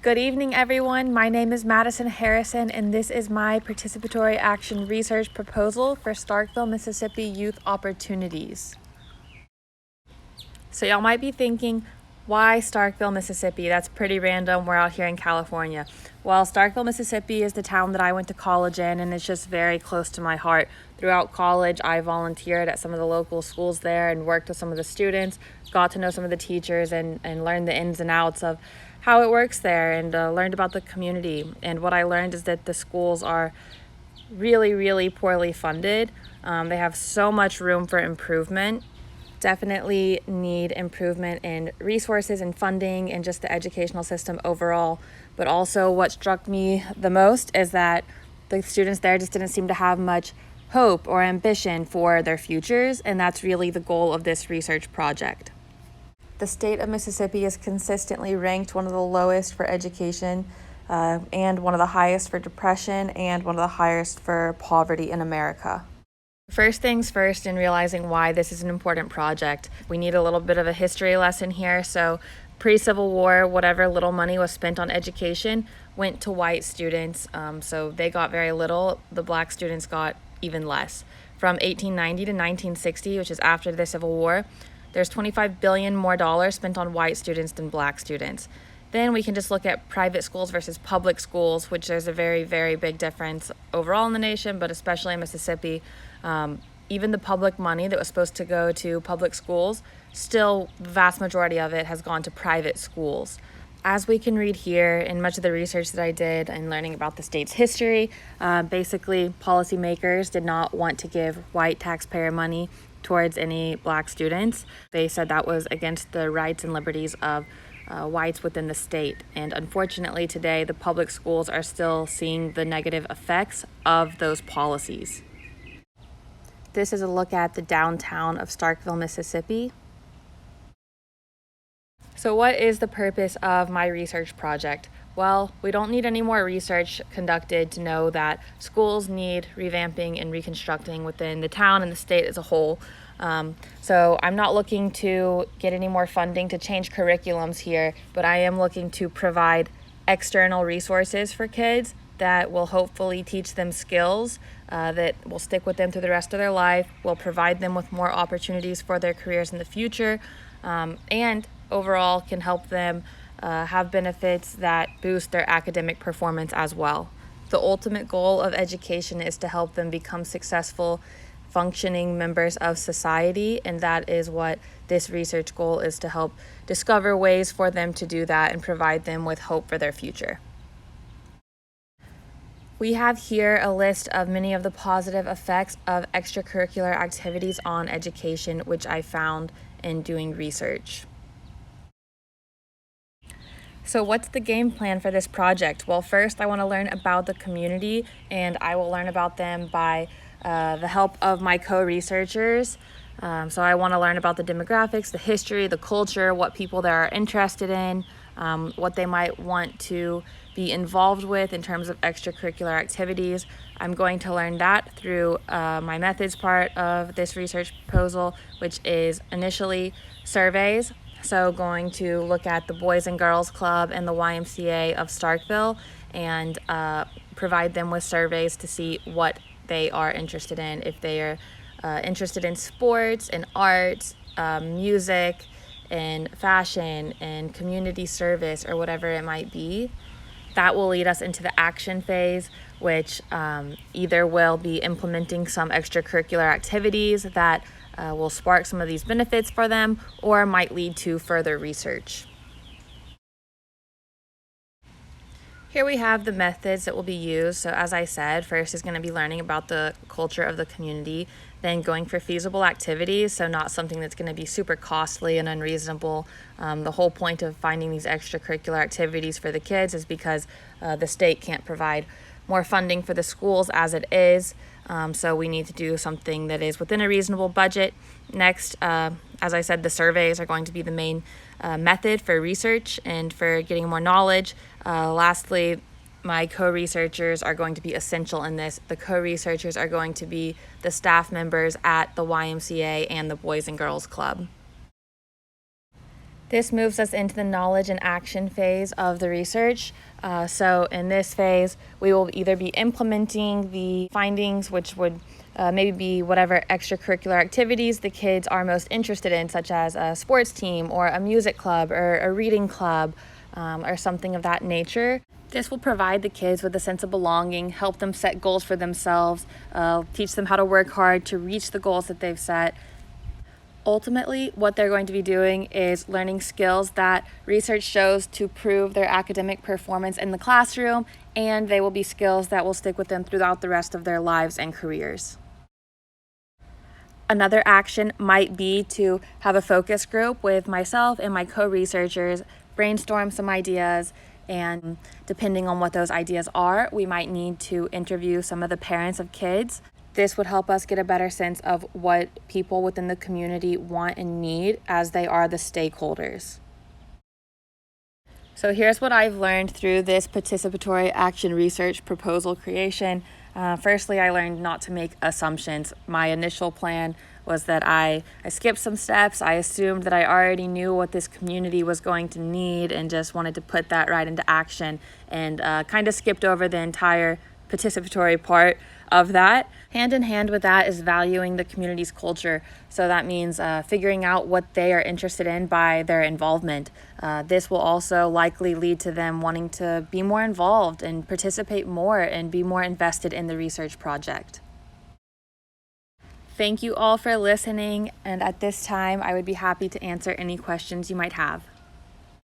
Good evening, everyone. My name is Madison Harrison, and this is my participatory action research proposal for Starkville, Mississippi Youth Opportunities. So y'all might be thinking, why Starkville, Mississippi? That's pretty random. We're out here in California. Well, Starkville, Mississippi is the town that I went to college in, and it's just very close to my heart. Throughout college, I volunteered at some of the local schools there and worked with some of the students, got to know some of the teachers, and learned the ins and outs of how it works there, and learned about the community. And what I learned is that the schools are really poorly funded. They have so much room for improvement. Definitely need improvement in resources and funding and just the educational system overall. But also what struck me the most is that the students there just didn't seem to have much hope or ambition for their futures, and that's really the goal of this research project. The state of Mississippi is consistently ranked one of the lowest for education and one of the highest for depression and one of the highest for poverty in America. First things first, in realizing why this is an important project, we need a little bit of a history lesson here. So pre-Civil War, whatever little money was spent on education went to white students. So they got very little. The black students got even less. From 1890 to 1960, which is after the Civil War, there's $25 billion more dollars spent on white students than black students. Then we can just look at private schools versus public schools, which there's a very big difference overall in the nation, but especially in Mississippi. Even the public money that was supposed to go to public schools, still the vast majority of it has gone to private schools. As we can read here in much of the research that I did and learning about the state's history, basically policymakers did not want to give white taxpayer money towards any black students. They said that was against the rights and liberties of whites within the state. And unfortunately today, the public schools are still seeing the negative effects of those policies. This is a look at the downtown of Starkville, Mississippi. So what is the purpose of my research project? Well, we don't need any more research conducted to know that schools need revamping and reconstructing within the town and the state as a whole. So I'm not looking to get any more funding to change curriculums here, but I am looking to provide external resources for kids that will hopefully teach them skills that will stick with them through the rest of their life, will provide them with more opportunities for their careers in the future, and overall can help them have benefits that boost their academic performance as well. The ultimate goal of education is to help them become successful, functioning members of society, and that is what this research goal is, to help discover ways for them to do that and provide them with hope for their future. We have here a list of many of the positive effects of extracurricular activities on education, which I found in doing research. So what's the game plan for this project? Well, first I want to learn about the community, and I will learn about them by the help of my co-researchers. So I want to learn about the demographics, the history, the culture, what people there are interested in, what they might want to be involved with in terms of extracurricular activities. I'm going to learn that through my methods part of this research proposal, which is initially surveys. So going to look at the Boys and Girls Club and the YMCA of Starkville and provide them with surveys to see what they are interested in. If they are interested in sports and art, music and fashion and community service or whatever it might be, that will lead us into the action phase, which either will be implementing some extracurricular activities that will spark some of these benefits for them, or might lead to further research. Here we have the methods that will be used. So as I said, first is going to be learning about the culture of the community, then going for feasible activities, so not something that's going to be super costly and unreasonable. The whole point of finding these extracurricular activities for the kids is because the state can't provide more funding for the schools as it is. So we need to do something that is within a reasonable budget. Next, as I said, the surveys are going to be the main method for research and for getting more knowledge. Lastly, my co-researchers are going to be essential in this. The co-researchers are going to be the staff members at the YMCA and the Boys and Girls Club. This moves us into the knowledge and action phase of the research. So in this phase, we will either be implementing the findings, which would maybe be whatever extracurricular activities the kids are most interested in, such as a sports team or a music club or a reading club or something of that nature. This will provide the kids with a sense of belonging, help them set goals for themselves, teach them how to work hard to reach the goals that they've set. Ultimately, what they're going to be doing is learning skills that research shows to prove their academic performance in the classroom, and they will be skills that will stick with them throughout the rest of their lives and careers. Another action might be to have a focus group with myself and my co-researchers, brainstorm some ideas, and depending on what those ideas are, we might need to interview some of the parents of kids. This would help us get a better sense of what people within the community want and need as they are the stakeholders. So here's what I've learned through this participatory action research proposal creation. Firstly, I learned not to make assumptions. My initial plan was that I skipped some steps. I assumed that I already knew what this community was going to need and just wanted to put that right into action, and kind of skipped over the entire participatory part of that. Hand in hand with that is valuing the community's culture. So that means figuring out what they are interested in by their involvement. This will also likely lead to them wanting to be more involved and participate more and be more invested in the research project. Thank you all for listening, and at this time I would be happy to answer any questions you might have.